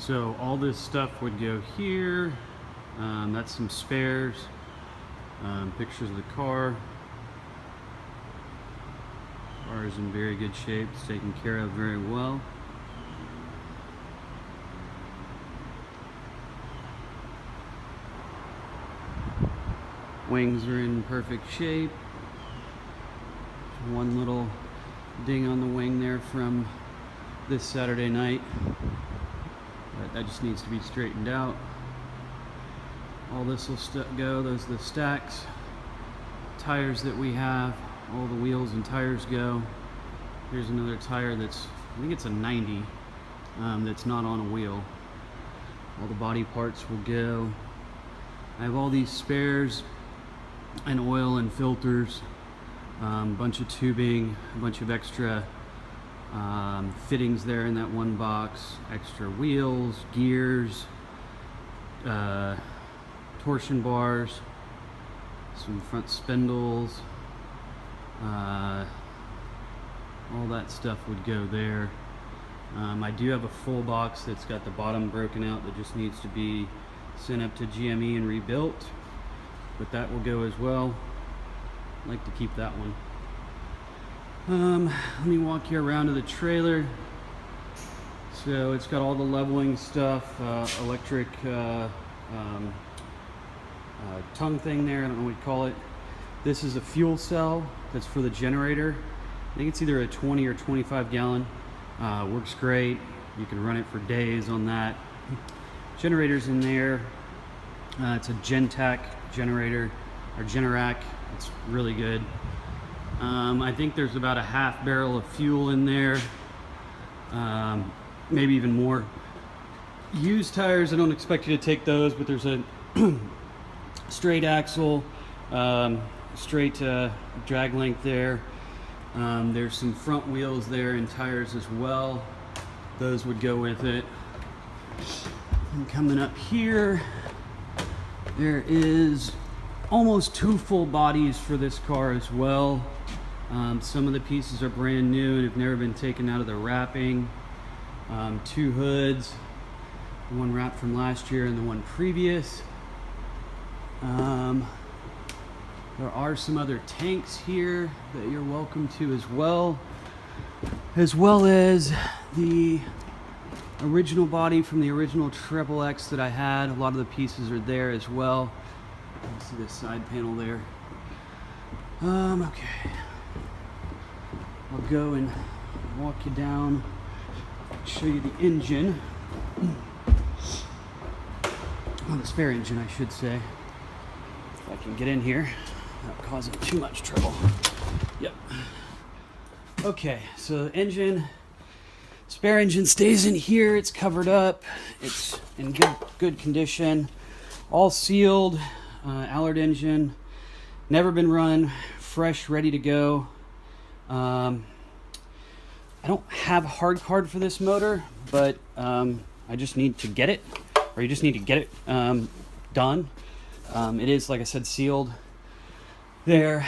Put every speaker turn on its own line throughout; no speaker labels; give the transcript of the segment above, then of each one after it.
So all this stuff would go here. That's some spares. Pictures of the car. Car is in very good shape. It's taken care of very well. Wings are in perfect shape. One little ding on the wing there from this Saturday night. But that just needs to be straightened out. All this will go. Those are the stacks. Tires that we have. All the wheels and tires go. Here's another tire that's, I think it's a 90, that's not on a wheel. All the body parts will go. I have all these spares and oil and filters, bunch of tubing, a bunch of extra fittings there in that one box, extra wheels, gears, torsion bars, some front spindles, all that stuff would go there. I do have a full box that's got the bottom broken out that just needs to be sent up to GME and rebuilt, but that will go as well. I'd like to keep that one. Let me walk you around to the trailer. So it's got all the leveling stuff, electric tongue thing there, I don't know what you call it. This is a fuel cell that's for the generator. I think it's either a 20 or 25 gallon. Works great. You can run it for days on that. Generator's in there. It's a Gentac generator, or Generac. It's really good. I think there's about a half barrel of fuel in there, maybe even more. Used tires, I don't expect you to take those, but there's a straight axle, straight drag length there. There's some front wheels there and tires as well. Those would go with it. And coming up here, there is almost 2 full bodies for this car as well. Some of the pieces are brand new and have never been taken out of the wrapping. 2 hoods, the one wrapped from last year and the one previous. There are some other tanks here that you're welcome to as well as the original body from the original Triple X that I had. A lot of the pieces are there as well. You can see the side panel there. Okay. I'll go and walk you down, show you the engine. Oh, the spare engine, I should say. If I can get in here without causing too much trouble. Yep. Okay, so the engine, spare engine stays in here. It's covered up. It's in good condition. All sealed. Allard engine. Never been run. Fresh, ready to go. I don't have a hard card for this motor, but I just need to get it, or you just need to get it done. It is, like I said, sealed there.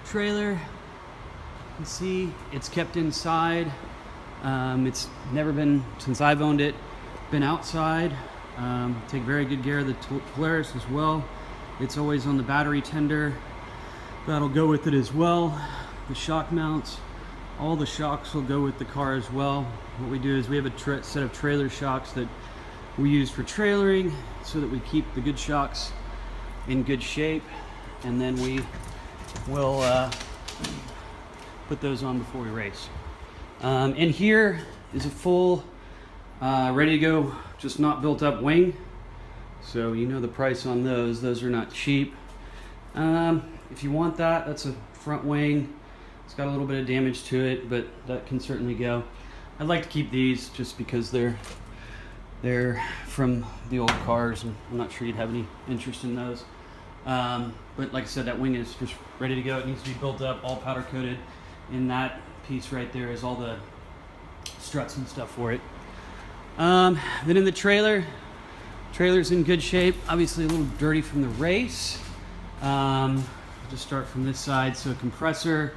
Trailer, you can see it's kept inside. It's never been, since I've owned it, been outside. Take very good care of the Polaris as well. It's always on the battery tender. That'll go with it as well. The shock mounts, all the shocks will go with the car as well. What we do is we have a set of trailer shocks that we use for trailering so that we keep the good shocks in good shape, and then we will put those on before we race. In here is a full ready to go, just not built up wing, so you know the price on those are not cheap. If you want that, that's a front wing. It's got a little bit of damage to it, but that can certainly go. I'd like to keep these just because they're from the old cars, and I'm not sure you'd have any interest in those. But like I said, that wing is just ready to go. It needs to be built up, all powder coated. In that piece right there is all the struts and stuff for it. Then in the trailer's in good shape. Obviously a little dirty from the race. I'll just start from this side. So compressor,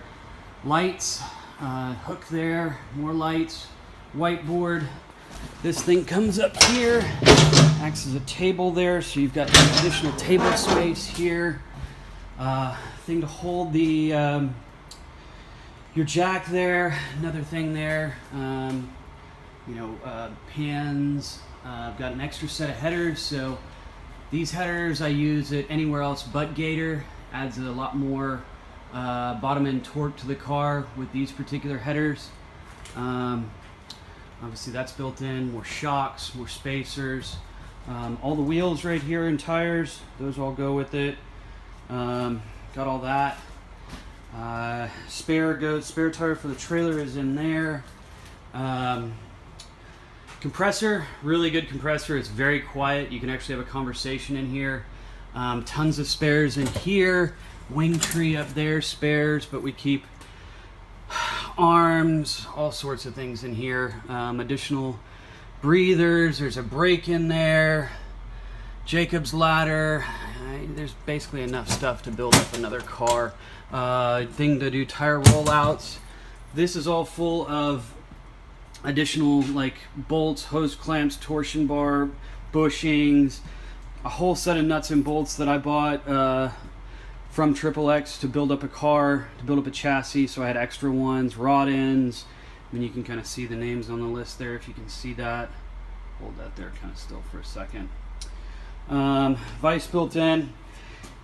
lights, hook there, more lights, whiteboard. This thing comes up here, acts as a table there, so you've got additional table space here. Thing to hold the your jack there, another thing there. Pans. I've got an extra set of headers, so these headers I use it anywhere else but Gator. Adds a lot more bottom end torque to the car with these particular headers. Obviously that's built in, more shocks, more spacers. All the wheels right here and tires, those all go with it. Got all that. Spare tire for the trailer is in there. Compressor, really good compressor. It's very quiet. You can actually have a conversation in here. Tons of spares in here. Wing tree up there, spares, but we keep arms, all sorts of things in here. Additional breathers. There's a brake in there. Jacob's ladder. There's basically enough stuff to build up another car. Thing to do tire rollouts. This is all full of additional like bolts, hose clamps, torsion bar, bushings, a whole set of nuts and bolts that I bought from XXX to build up a car, to build up a chassis. So I had extra ones, rod ends. I mean, you can kind of see the names on the list there if you can see that. Hold that there kind of still for a second. Vise built in.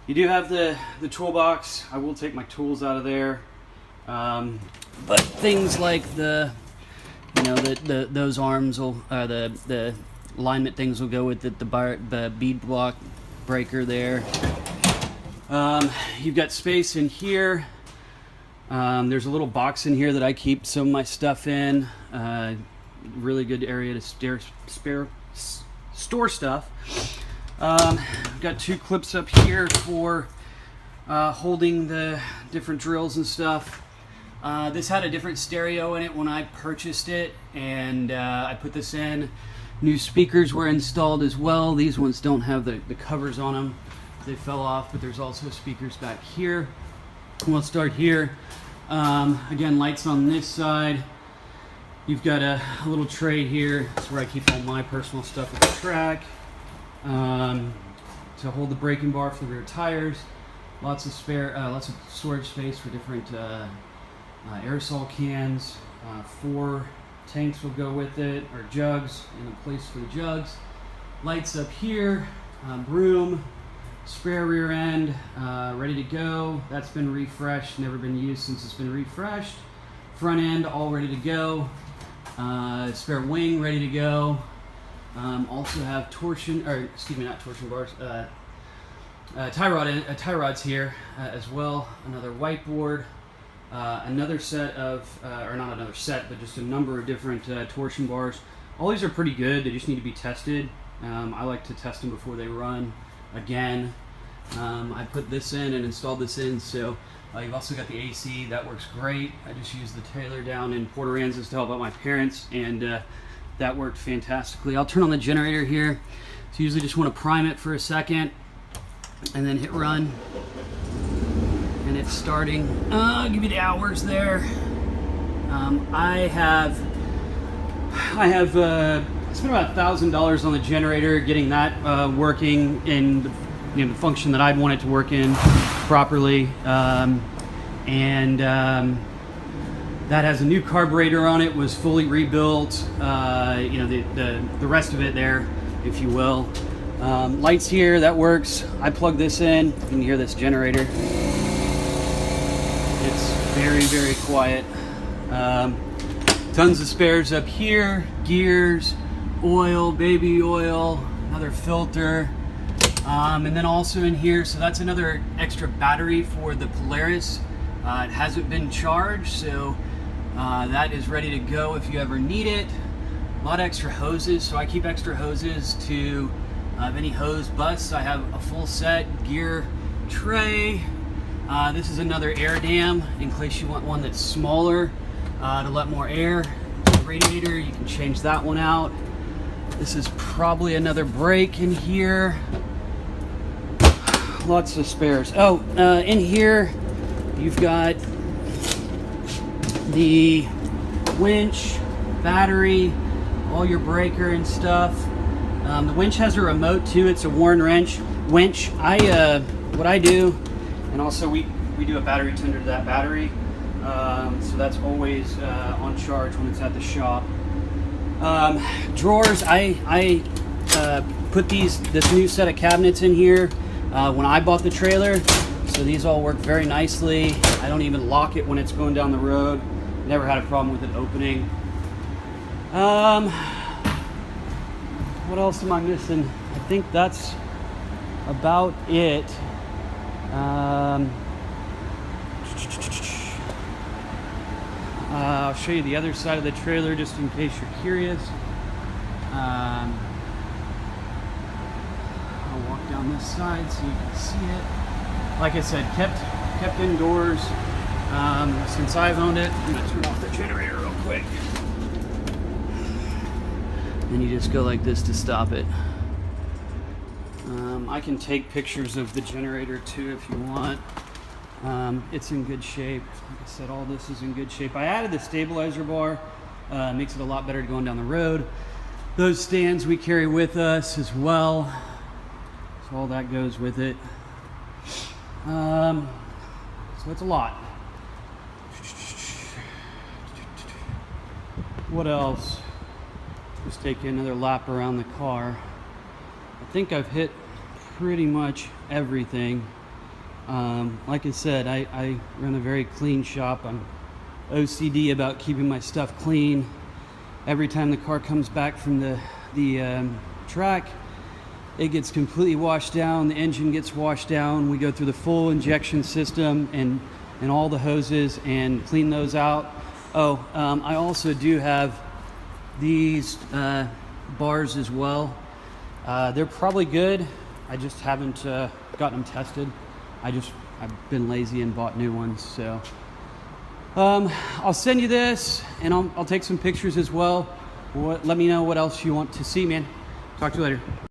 You do have the toolbox. I will take my tools out of there. But things like those arms will, the alignment things will go with the bead block breaker there. You've got space in here. There's a little box in here that I keep some of my stuff in. Really good area to store stuff. I've got two clips up here for holding the different drills and stuff. This had a different stereo in it when I purchased it, and I put this in. New speakers were installed as well. These ones don't have the covers on them. They fell off, but there's also speakers back here. We'll start here. Again, lights on this side. You've got a little tray here. That's where I keep all my personal stuff at the track. To hold the braking bar for the rear tires. Lots of storage space for different aerosol cans. 4 tanks will go with it, or jugs, and a place for the jugs. Lights up here. Broom. Spare rear end, ready to go. That's been refreshed, never been used since it's been refreshed. Front end all ready to go. Spare wing ready to go. Also have tie rods here as well. Another whiteboard. Another set of, or not another set, but just a number of different torsion bars. All these are pretty good. They just need to be tested. I like to test them before they run. Again, I put this in and installed this in, so you've also got the AC. That works great. I just used the Taylor down in Port Aransas to help out my parents, and that worked fantastically. I'll turn on the generator here. So you usually just want to prime it for a second and then hit run. And it's starting. I'll give you the hours there. I spent about $1,000 on the generator, getting that working in the function that I'd want it to work in properly. That has a new carburetor on it, was fully rebuilt. The rest of it there, if you will. Lights here, that works. I plug this in. You can hear this generator. It's very, very quiet. Tons of spares up here, gears, oil, baby oil, another filter, and then also in here, so that's another extra battery for the Polaris. It hasn't been charged, so that is ready to go if you ever need it. A lot of extra hoses, so I keep extra hoses to if any hose busts. I have a full set gear tray. This is another air dam in case you want one that's smaller to let more air. Radiator, you can change that one out. This is probably another brake in here. Lots of spares. In here you've got the winch, battery, all your breaker and stuff. The winch has a remote too. It's a Warn winch. What I do, and also we do a battery tender to that battery, so that's always on charge when it's at the shop. Drawers, I put this new set of cabinets in here when I bought the trailer, so these all work very nicely. I don't even lock it when it's going down the road. Never had a problem with it opening. What else am I missing? I think that's about it. I'll show you the other side of the trailer just in case you're curious. I'll walk down this side so you can see it. Like I said, kept indoors since I've owned it. I'm gonna turn off the generator real quick. And you just go like this to stop it. I can take pictures of the generator too if you want. It's in good shape. Like I said, all this is in good shape. I added the stabilizer bar. Makes it a lot better going down the road. Those stands we carry with us as well. So all that goes with it. So it's a lot. What else? Just take another lap around the car. I think I've hit pretty much everything. Like I said, I run a very clean shop. I'm OCD about keeping my stuff clean. Every time the car comes back from the track, it gets completely washed down. The engine gets washed down. We go through the full injection system and all the hoses and clean those out. Oh, I also do have these bars as well. They're probably good. I just haven't gotten them tested. I've been lazy and bought new ones. So I'll send you this, and I'll take some pictures as well. Let me know what else you want to see, man. Talk to you later.